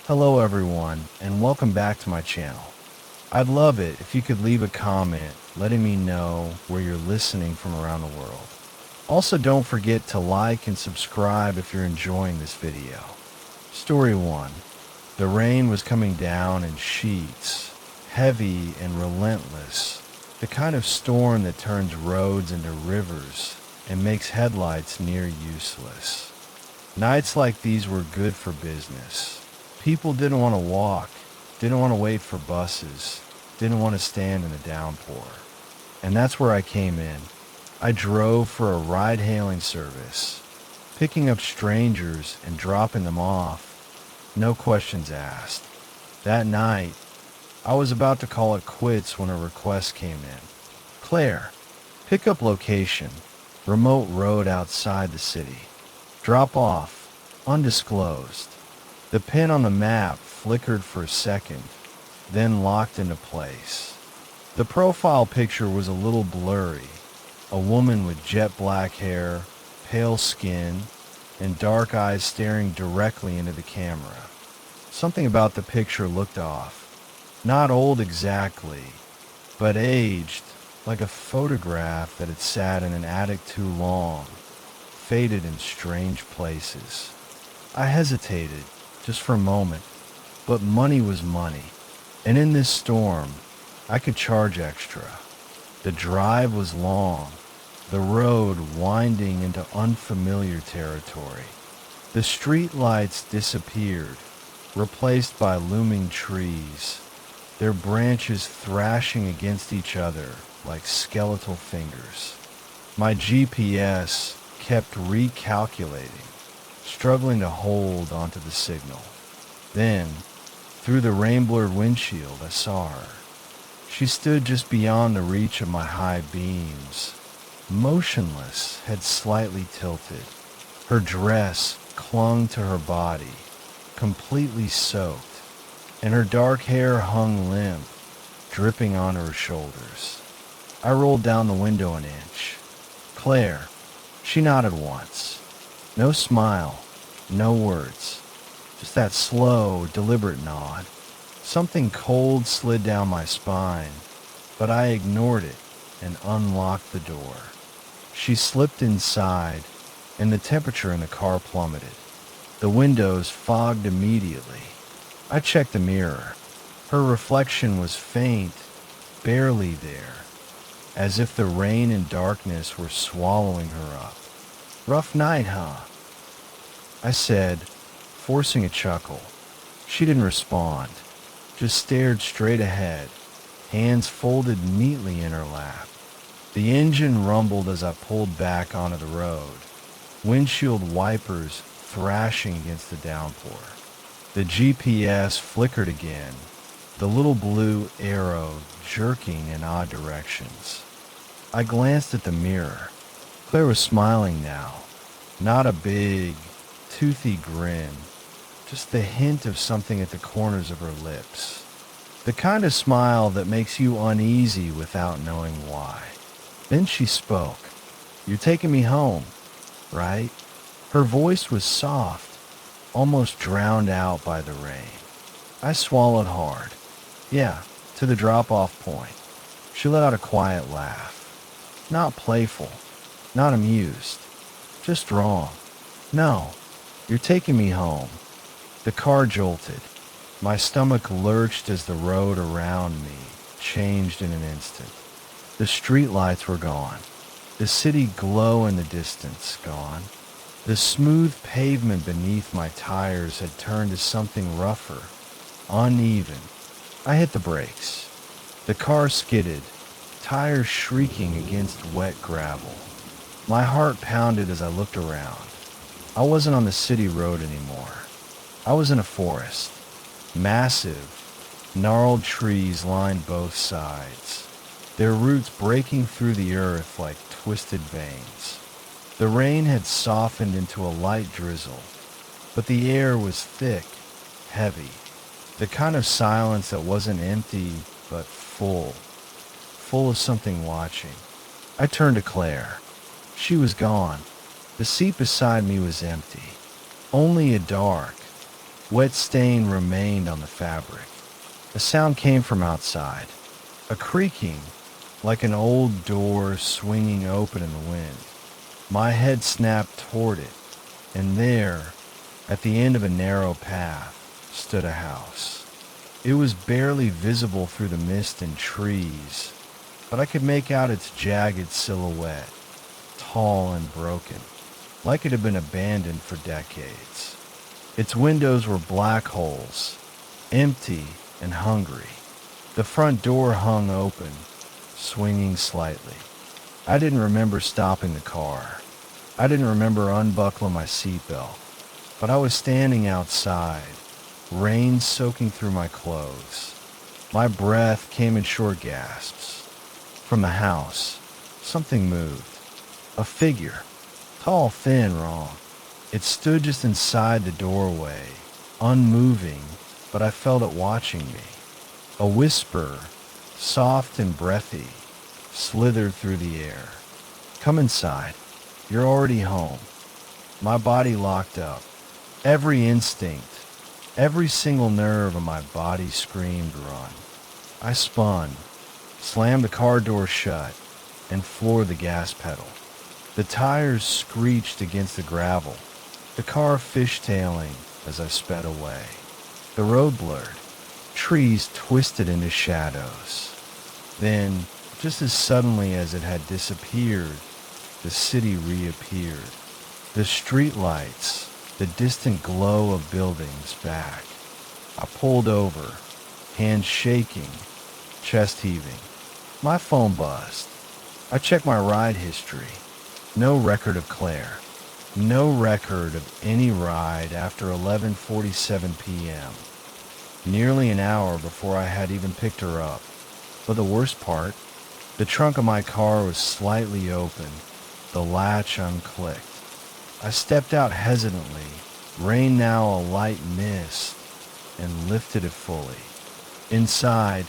Hello everyone, and welcome back to my channel. I'd love it if you could leave a comment letting me know where you're listening from around the world. Also, don't forget to like and subscribe if you're enjoying this video. Story 1. The rain was coming down in sheets, heavy and relentless, the kind of storm that turns roads into rivers and makes headlights near useless. Nights like these were good for business. People didn't want to walk, didn't want to wait for buses, didn't want to stand in the downpour. And that's where I came in. I drove for a ride-hailing service, picking up strangers and dropping them off, no questions asked. That night, I was about to call it quits when a request came in. Claire, pickup location, remote road outside the city. Drop off, undisclosed. The pin on the map flickered for a second, then locked into place. The profile picture was a little blurry. A woman with jet black hair, pale skin, and dark eyes staring directly into the camera. Something about the picture looked off. Not old exactly, but aged, like a photograph that had sat in an attic too long, faded in strange places. I hesitated, just for a moment, but money was money, and in this storm, I could charge extra. The drive was long, the road winding into unfamiliar territory. The street lights disappeared, replaced by looming trees, their branches thrashing against each other like skeletal fingers. My GPS kept recalculating, struggling to hold onto the signal. Then, through the rain-blurred windshield, I saw her. She stood just beyond the reach of my high beams, motionless, head slightly tilted. Her dress clung to her body, completely soaked, and her dark hair hung limp, dripping onto her shoulders. I rolled down the window an inch. Claire. She nodded once. No smile, no words. Just that slow, deliberate nod. Something cold slid down my spine, but I ignored it and unlocked the door. She slipped inside, and the temperature in the car plummeted. The windows fogged immediately. I checked the mirror. Her reflection was faint, barely there, as if the rain and darkness were swallowing her up. Rough night, huh? I said, forcing a chuckle. She didn't respond, just stared straight ahead, hands folded neatly in her lap. The engine rumbled as I pulled back onto the road, windshield wipers thrashing against the downpour. The GPS flickered again, the little blue arrow jerking in odd directions. I glanced at the mirror. Claire was smiling now, not a big, toothy grin, just the hint of something at the corners of her lips. The kind of smile that makes you uneasy without knowing why. Then she spoke. "You're taking me home, right?" Her voice was soft, almost drowned out by the rain. I swallowed hard. "Yeah, to the drop-off point." She let out a quiet laugh. Not playful, not amused, just wrong. "No, you're taking me home." The car jolted. My stomach lurched as the road around me changed in an instant. The streetlights were gone. The city glow in the distance gone. The smooth pavement beneath my tires had turned to something rougher, uneven. I hit the brakes. The car skidded, tires shrieking against wet gravel. My heart pounded as I looked around. I wasn't on the city road anymore. I was in a forest. Massive, gnarled trees lined both sides, their roots breaking through the earth like twisted veins. The rain had softened into a light drizzle, but the air was thick, heavy, the kind of silence that wasn't empty but full of something watching. I turned to Claire. She was gone. The seat beside me was empty. Only a dark, Wet stain remained on the fabric. A sound came from outside, a creaking, like an old door swinging open in the wind. My head snapped toward it, and there, at the end of a narrow path, stood a house. It was barely visible through the mist and trees, but I could make out its jagged silhouette, tall and broken, like it had been abandoned for decades. Its windows were black holes, empty and hungry. The front door hung open, swinging slightly. I didn't remember stopping the car. I didn't remember unbuckling my seatbelt. But I was standing outside, rain soaking through my clothes. My breath came in short gasps. From the house, something moved. A figure, tall, thin, wrong. It stood just inside the doorway, unmoving, but I felt it watching me. A whisper, soft and breathy, slithered through the air. Come inside. You're already home. My body locked up. Every instinct, every single nerve of my body screamed run. I spun, slammed the car door shut, and floored the gas pedal. The tires screeched against the gravel, the car fishtailing as I sped away. The road blurred, trees twisted into shadows. Then, just as suddenly as it had disappeared, the city reappeared. The street lights, the distant glow of buildings back. I pulled over, hands shaking, chest heaving. My phone buzzed. I checked my ride history. No record of Claire. No record of any ride after 11:47 p.m. Nearly an hour before I had even picked her up. But the worst part, the trunk of my car was slightly open, the latch unclicked. I stepped out hesitantly, rain now a light mist, and lifted it fully. Inside,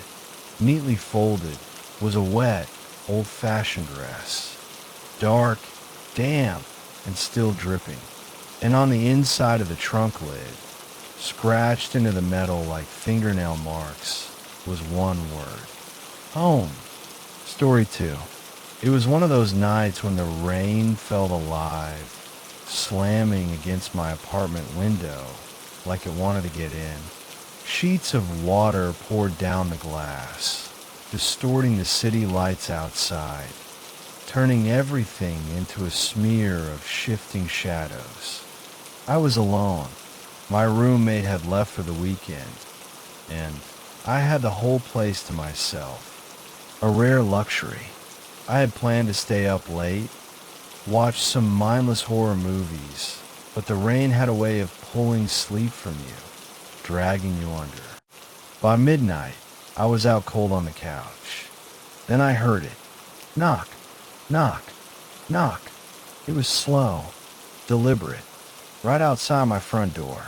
neatly folded, was a wet, old-fashioned dress. Dark, damp, and still dripping. And on the inside of the trunk lid, scratched into the metal like fingernail marks, was one word. Home. Story 2. It was one of those nights when the rain felt alive, slamming against my apartment window like it wanted to get in. Sheets of water poured down the glass, distorting the city lights outside, turning everything into a smear of shifting shadows. I was alone. My roommate had left for the weekend, and I had the whole place to myself. A rare luxury. I had planned to stay up late, watch some mindless horror movies, but the rain had a way of pulling sleep from you, dragging you under. By midnight, I was out cold on the couch. Then I heard it. Knock, knock, knock. It was slow, deliberate, right outside my front door.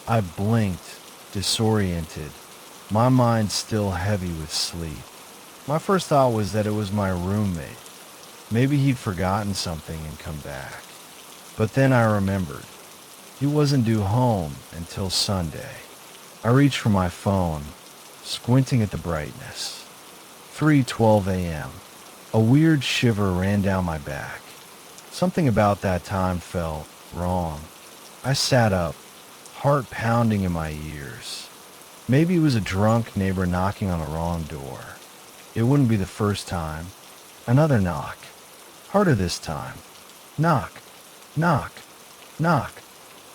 I blinked, disoriented, my mind still heavy with sleep. My first thought was that it was my roommate. Maybe he'd forgotten something and come back. But then I remembered. He wasn't due home until Sunday. I reached for my phone, squinting at the brightness. 3:12 a.m. A weird shiver ran down my back. Something about that time felt wrong. I sat up, heart pounding in my ears. Maybe it was a drunk neighbor knocking on the wrong door. It wouldn't be the first time. Another knock. Harder this time. Knock, knock, knock.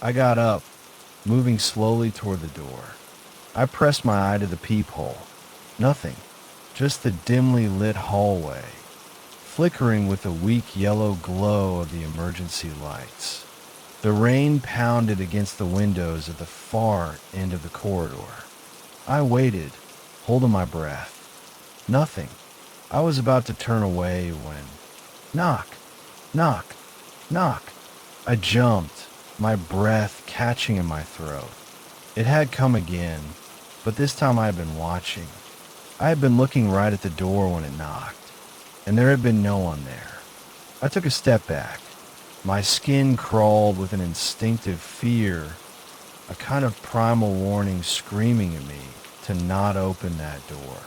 I got up, moving slowly toward the door. I pressed my eye to the peephole. Nothing. Just the dimly lit hallway, flickering with the weak yellow glow of the emergency lights. The rain pounded against the windows at the far end of the corridor. I waited, holding my breath. Nothing. I was about to turn away when... Knock, knock, knock. I jumped, my breath catching in my throat. It had come again, but this time I had been watching. I had been looking right at the door when it knocked, and there had been no one there. I took a step back. My skin crawled with an instinctive fear, a kind of primal warning screaming at me to not open that door.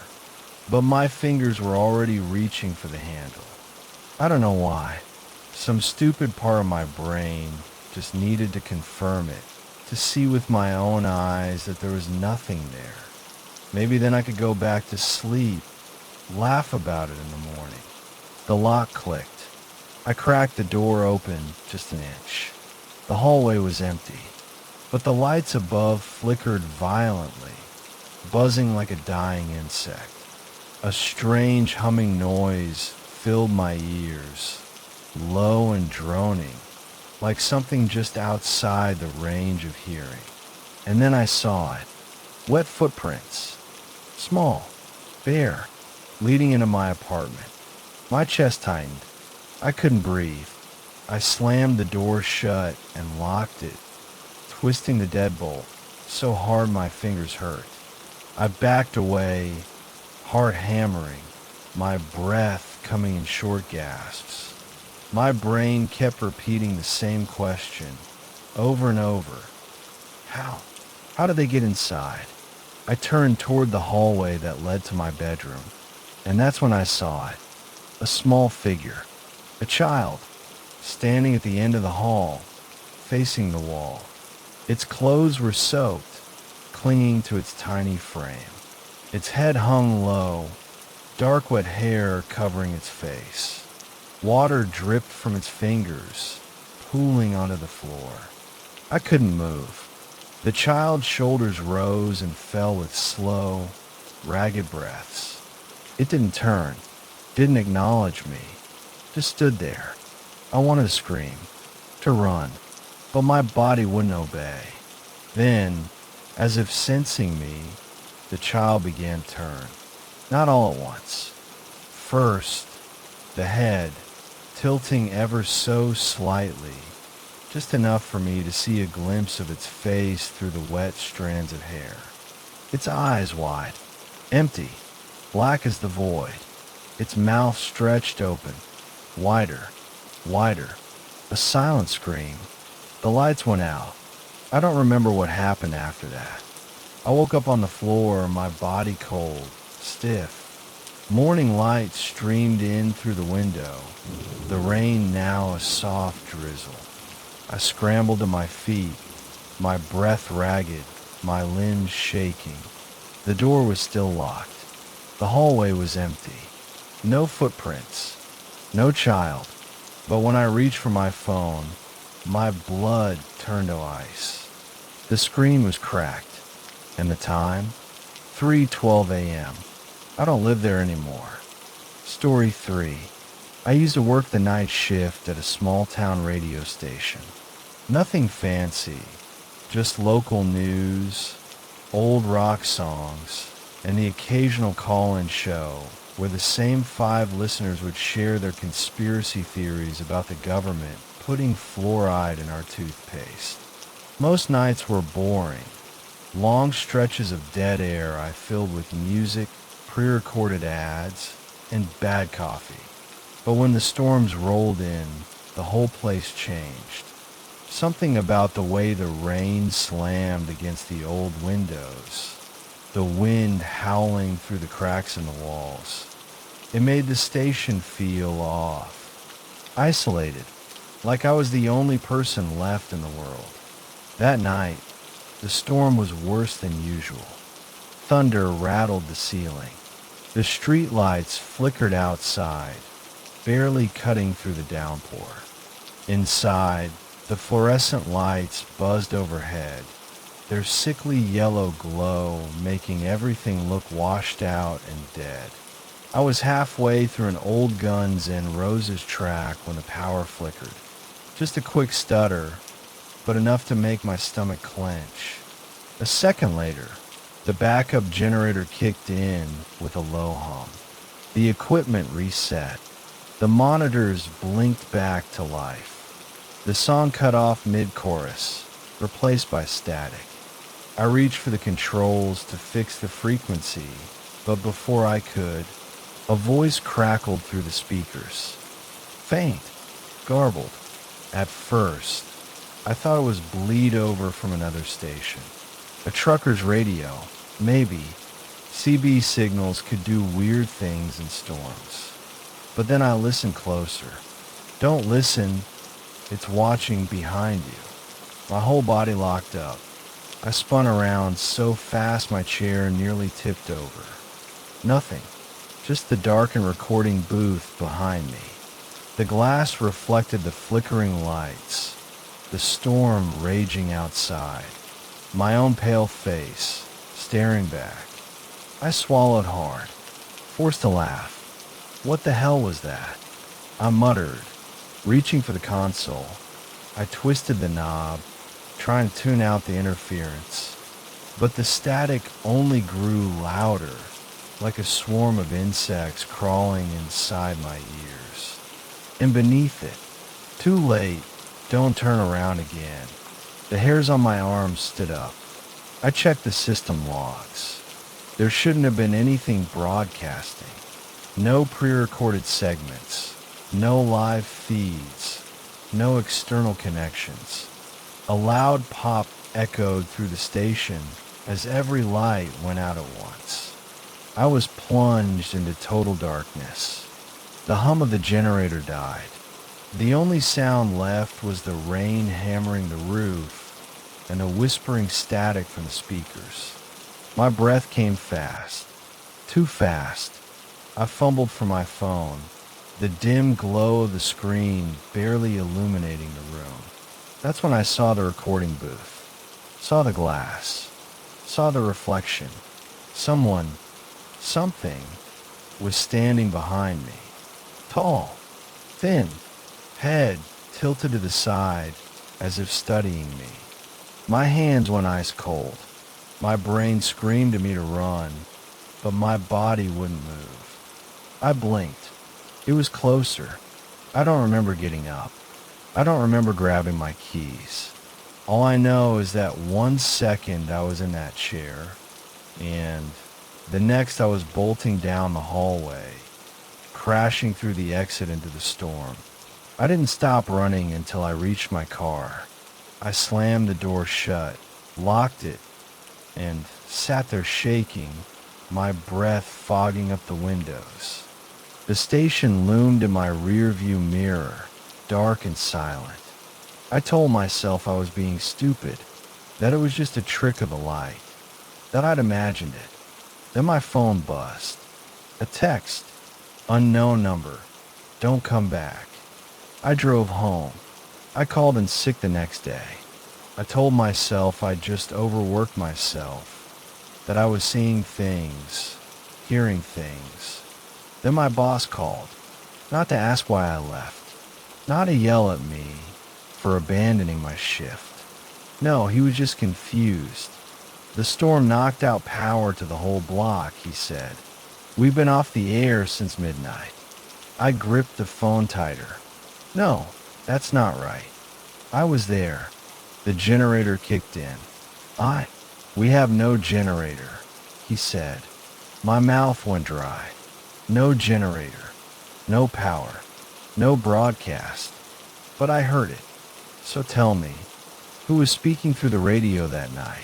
But my fingers were already reaching for the handle. I don't know why. Some stupid part of my brain just needed to confirm it, to see with my own eyes that there was nothing there. Maybe then I could go back to sleep, laugh about it in the morning. The lock clicked. I cracked the door open just an inch. The hallway was empty, but the lights above flickered violently, buzzing like a dying insect. A strange humming noise filled my ears, low and droning, like something just outside the range of hearing. And then I saw it. Wet footprints. Small, bare, leading into my apartment. My chest tightened. I couldn't breathe. I slammed the door shut and locked it, twisting the deadbolt so hard my fingers hurt. I backed away, heart hammering, my breath coming in short gasps. My brain kept repeating the same question over and over. How? How did they get inside? I turned toward the hallway that led to my bedroom, and that's when I saw it. A small figure, a child, standing at the end of the hall, facing the wall. Its clothes were soaked, clinging to its tiny frame. Its head hung low, dark wet hair covering its face. Water dripped from its fingers, pooling onto the floor. I couldn't move. The child's shoulders rose and fell with slow, ragged breaths. It didn't turn, didn't acknowledge me, just stood there. I wanted to scream, to run, but my body wouldn't obey. Then, as if sensing me, the child began to turn. Not all at once. First, the head, tilting ever so slightly, just enough for me to see a glimpse of its face through the wet strands of hair. Its eyes wide, empty, black as the void. Its mouth stretched open, wider, wider. A silent scream. The lights went out. I don't remember what happened after that. I woke up on the floor, my body cold, stiff. Morning light streamed in through the window, the rain now a soft drizzle. I scrambled to my feet, my breath ragged, my limbs shaking. The door was still locked. The hallway was empty. No footprints, no child. But when I reached for my phone, my blood turned to ice. The screen was cracked, and the time? 3:12 a.m. I don't live there anymore. Story 3. I used to work the night shift at a small town radio station. Nothing fancy, just local news, old rock songs, and the occasional call-in show where the same 5 listeners would share their conspiracy theories about the government putting fluoride in our toothpaste. Most nights were boring. Long stretches of dead air I filled with music, pre-recorded ads, and bad coffee. But when the storms rolled in, the whole place changed. Something about the way the rain slammed against the old windows, the wind howling through the cracks in the walls. It made the station feel off, isolated, like I was the only person left in the world. That night, the storm was worse than usual. Thunder rattled the ceiling. The street lights flickered outside, barely cutting through the downpour. Inside, the fluorescent lights buzzed overhead, their sickly yellow glow making everything look washed out and dead. I was halfway through an old Guns N' Roses track when the power flickered. Just a quick stutter, but enough to make my stomach clench. A second later, the backup generator kicked in with a low hum. The equipment reset. The monitors blinked back to life. The song cut off mid-chorus, replaced by static. I reached for the controls to fix the frequency, but before I could, a voice crackled through the speakers. Faint, garbled. At first, I thought it was bleed over from another station. A trucker's radio, maybe. CB signals could do weird things in storms. But then I listened closer. Don't listen, it's watching behind you. My whole body locked up. I spun around so fast my chair nearly tipped over. Nothing, just the darkened recording booth behind me. The glass reflected the flickering lights, the storm raging outside, my own pale face staring back. I swallowed hard, forced to laugh. What the hell was that? I muttered, reaching for the console. I twisted the knob, trying to tune out the interference. But the static only grew louder, like a swarm of insects crawling inside my ears. And beneath it, too late, don't turn around again. The hairs on my arms stood up. I checked the system logs. There shouldn't have been anything broadcasting. No pre-recorded segments. No live feeds. No external connections. A loud pop echoed through the station as every light went out at once. I was plunged into total darkness. The hum of the generator died. The only sound left was the rain hammering the roof and a whispering static from the speakers. My breath came fast. Too fast. I fumbled for my phone, the dim glow of the screen barely illuminating the room. That's when I saw the recording booth, saw the glass, saw the reflection. Someone, something, was standing behind me. Tall, thin, head tilted to the side as if studying me. My hands went ice cold. My brain screamed at me to run, but my body wouldn't move. I blinked. It was closer. I don't remember getting up. I don't remember grabbing my keys. All I know is that 1 second I was in that chair, and the next I was bolting down the hallway, crashing through the exit into the storm. I didn't stop running until I reached my car. I slammed the door shut, locked it, and sat there shaking, my breath fogging up the windows. The station loomed in my rearview mirror, dark and silent. I told myself I was being stupid, that it was just a trick of the light, that I'd imagined it. Then my phone buzzed. A text. Unknown number. Don't come back. I drove home. I called in sick the next day. I told myself I'd just overworked myself, that I was seeing things, hearing things. Then my boss called, not to ask why I left, not to yell at me for abandoning my shift. No, he was just confused. The storm knocked out power to the whole block, he said. We've been off the air since midnight. I gripped the phone tighter. No, that's not right. I was there. The generator kicked in. We have no generator, he said. My mouth went dry. No generator. No power. No broadcast. But I heard it. So tell me, who was speaking through the radio that night?